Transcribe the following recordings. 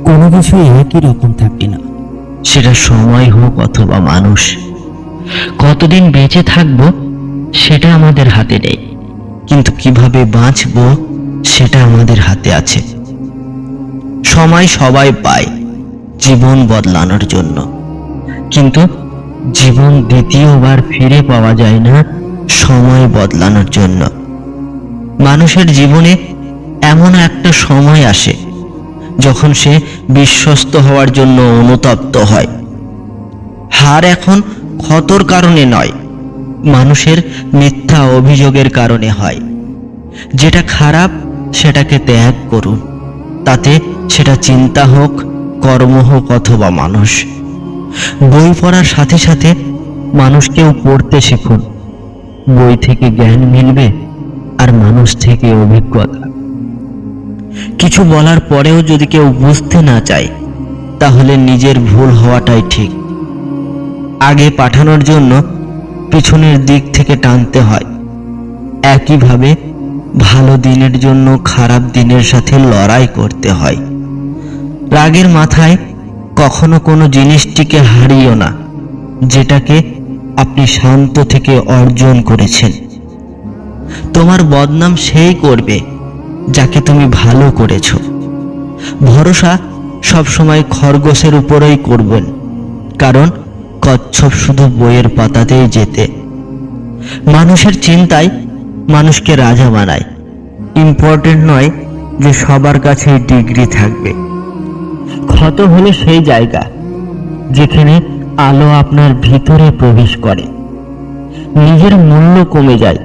কোনো কিছু একই রকম থাকে না, সেটা সময় হোক অথবা মানুষ। কতদিন বেঁচে থাকবো সেটা আমাদের হাতে নেই, কিন্তু কিভাবে বাঁচবো সেটা আমাদের হাতে আছে। সময় সবাই পায় জীবন বদলানোর জন্য, কিন্তু জীবন দ্বিতীয়বার ফিরে পাওয়া যায় না সময় বদলানোর জন্য। মানুষের জীবনে এমন একটা সময় আসে যখন সে বিশ্বস্ত হওয়ার জন্য অনুতপ্ত হয়। হার এখন ক্ষতর কারণে নয়, মানুষের মিথ্যা অভিযোগের কারণে হয়। যেটা খারাপ সেটাকে ত্যাগ করুন, তাতে সেটা চিন্তা হোক, কর্ম হোক অথবা মানুষ। বই পড়ার সাথে সাথে মানুষকেও পড়তে শিখুন। বই থেকে জ্ঞান মিলবে আর মানুষ থেকে অভিজ্ঞতা। কিছু বলার পরেও যদি কেউ বুঝতে না চায়, তাহলে নিজের ভুল হওয়াটাই ঠিক। আগে পাঠানোর জন্য পিছনের দিক থেকে টানতে হয়। একইভাবে ভালো দিনের জন্য খারাপ দিনের সাথে লড়াই করতে হয়। রাগের মাথায় কখনো কোনো জিনিসটিকে হারিও না, যেটাকে আপনি শান্ত থেকে অর্জন করেছেন। তোমার বদনাম সেই করবে যাকে তুমি ভালো করেছ। ভরসা সবসময় খরগোশের উপরেই করবেন, কারণ কচ্ছপ শুধু বইয়ের পাতাতেই যেতে। মানুষের চিন্তায় মানুষকে রাজা বানায়। ইম্পর্টেন্ট নয় যে সবার কাছে ডিগ্রি থাকবে। ক্ষত হলো সেই জায়গা যেখানে আলো আপনার ভিতরে প্রবেশ করে। নিজের মূল্য কমে যায়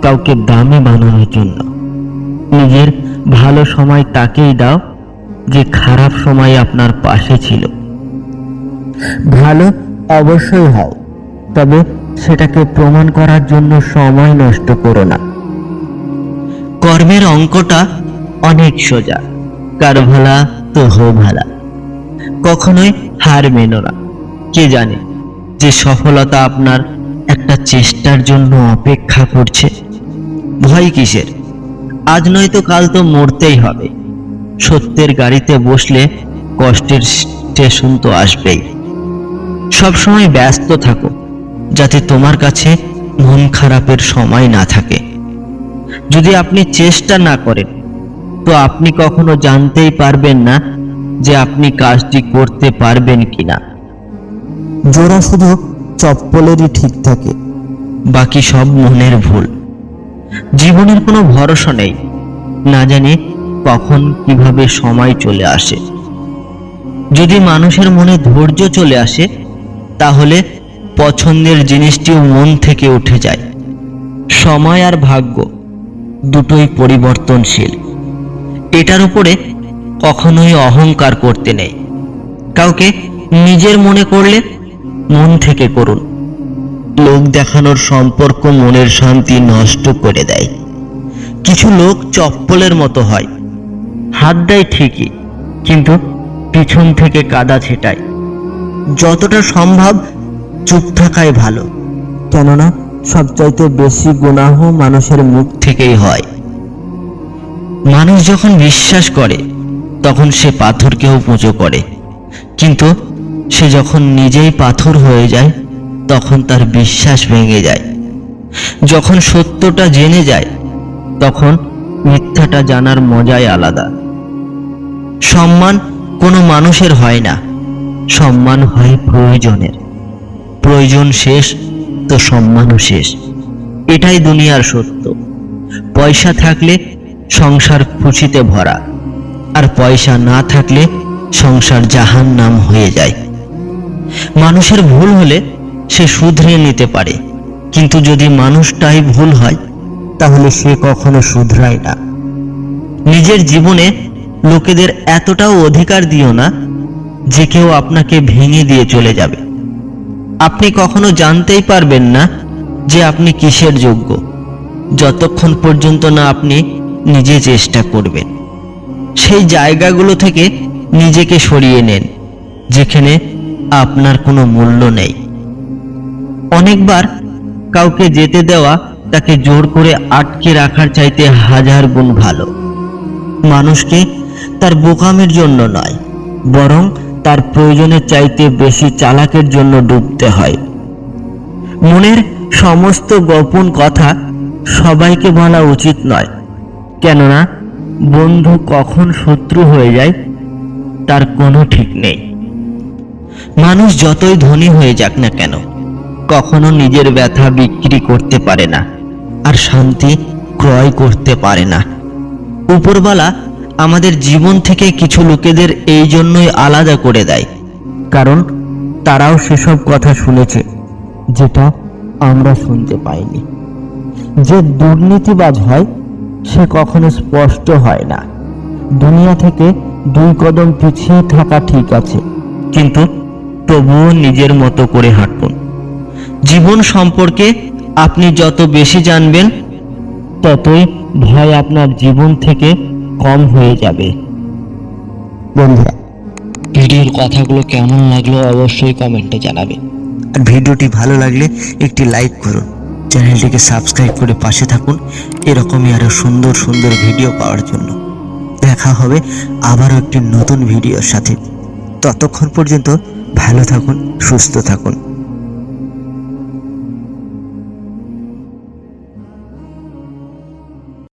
কাউকে দামি বানানোর জন্য। নিজের ভালো সময় তাকেই দাও যে খারাপ সময় আপনার পাশে ছিল। ভালো অবশ্যই হও, তবে সেটাকে প্রমাণ করার জন্য সময় নষ্ট করো না। কর্মের অঙ্কটা অনেক সোজা, কার ভালা তো হো ভালা। কখনোই হার মেনো না। কে জানে যে সফলতা আপনার একটা চেষ্টার জন্য অপেক্ষা করছে। ভয় কিসের? আজ নয়তো কাল তো মরতেই হবে। সত্যের গাড়িতে বসলে কষ্টের স্টেশন তো আসবেই। সবসময় ব্যস্ত থাকো, যাতে তোমার কাছে মন খারাপের সময় না থাকে। যদি আপনি চেষ্টা না করেন, তো আপনি কখনো জানতেই পারবেন না যে আপনি কাজটি করতে পারবেন কিনা। জোড়া শুধু চপ্পলেরই ঠিক থাকে, বাকি সব মনের ভুল। জীবনের কোনো ভরসা নেই, না জানি কখন কিভাবে সময় চলে আসে। যদি মানুষের মনে ধৈর্য চলে আসে, তাহলে পছন্দের জিনিসটিও মন থেকে উঠে যায়। সময় আর ভাগ্য দুটোই পরিবর্তনশীল। এটার উপরে কখনোই অহংকার করতে নেই। কাউকে নিজের মনে করলে মন থেকে করুন। লোক দেখানোর সম্পর্ক মনের শান্তি নষ্ট করে দেয়। কিছু লোক চপ্পলের মতো হয়, হাত দেয় ঠিকই, কিন্তু পিছন থেকে কাদা ছেটায়। যতটা সম্ভব চুপ থাকাই ভালো, কেননা সবচাইতে বেশি গুনাহ মানুষের মুখ থেকেই হয়। মানুষ যখন বিশ্বাস করে তখন সে পাথরকেও পুজো করে, কিন্তু সে যখন নিজেই পাথর হয়ে যায় তখন তার বিশ্বাস ভেঙে যায়। যখন সত্যটা জেনে যায় তখন মিথ্যাটা জানার মজাই আলাদা। সম্মান কোনো মানুষের হয় না, সম্মান হয় প্রয়োজনের। প্রয়োজন শেষ তো সম্মানও শেষ। এটাই দুনিয়ার সত্য। পয়সা থাকলে সংসার খুশিতে ভরা, আর পয়সা না থাকলে সংসার জাহান্নাম হয়ে যায়। মানুষের ভুল হলে সে শুধরে নিতে পারে, কিন্তু যদি মানুষটাই ভুল হয় তাহলে সে কখনো শুধরায় না। নিজের জীবনে লোকেদের এতটাও অধিকার দিও না যে কেউ আপনাকে ভেঙে দিয়ে চলে যাবে। আপনি কখনো জানতেই পারবেন না যে আপনি কিসের যোগ্য, যতক্ষণ পর্যন্ত না আপনি নিজে চেষ্টা করবেন। সেই জায়গাগুলো থেকে নিজেকে সরিয়ে নেন যেখানে আপনার কোনো মূল্য নেই। অনেকবার কাউকে যেতে দেওয়া তাকে জোর করে আটকে রাখার চাইতে হাজার গুণ ভালো। মানুষকে তার বোকামের জন্য নয়, বরং তার প্রয়োজনের চাইতে বেশি চালাকের জন্য ডুবতে হয়। মনের সমস্ত গোপন কথা সবাইকে বলা উচিত নয়, কেননা বন্ধু কখন শত্রু হয়ে যায় তার কোনো ঠিক নেই। মানুষ যতই ধনী হয়ে যাক না কেন, কখনো নিজের ব্যথা বিক্রি করতে পারে না, আর শান্তি ক্রয় করতে পারে না। উপরওয়ালা আমাদের জীবন থেকে কিছু লোকেদের এই জন্যই আলাদা করে দেয়, কারণ তারাও সেসব কথা শুনেছে যেটা আমরা শুনতে পাইনি। যে দুর্নীতিবাজ হয় সে কখনো স্পষ্ট হয় না। দুনিয়া থেকে 2 কদম পিছিয়ে থাকা ঠিক আছে, কিন্তু তবুও নিজের মতো করে হাঁটুন। জীবন সম্পর্কে আপনি যত বেশি জানবেন, ততই ভয় আপনার জীবন থেকে কম হয়ে যাবে। বন্ধুরা, ভিডিওর কথাগুলো কেমন লাগলো অবশ্যই কমেন্টে জানাবে। আর ভিডিওটি ভালো লাগলে একটি লাইক করুন, চ্যানেলটিকে সাবস্ক্রাইব করে পাশে থাকুন এরকমই আরো সুন্দর সুন্দর ভিডিও পাওয়ার জন্য। দেখা হবে আবারও একটি নতুন ভিডিওর সাথে। ততক্ষণ পর্যন্ত ভালো থাকুন, সুস্থ থাকুন।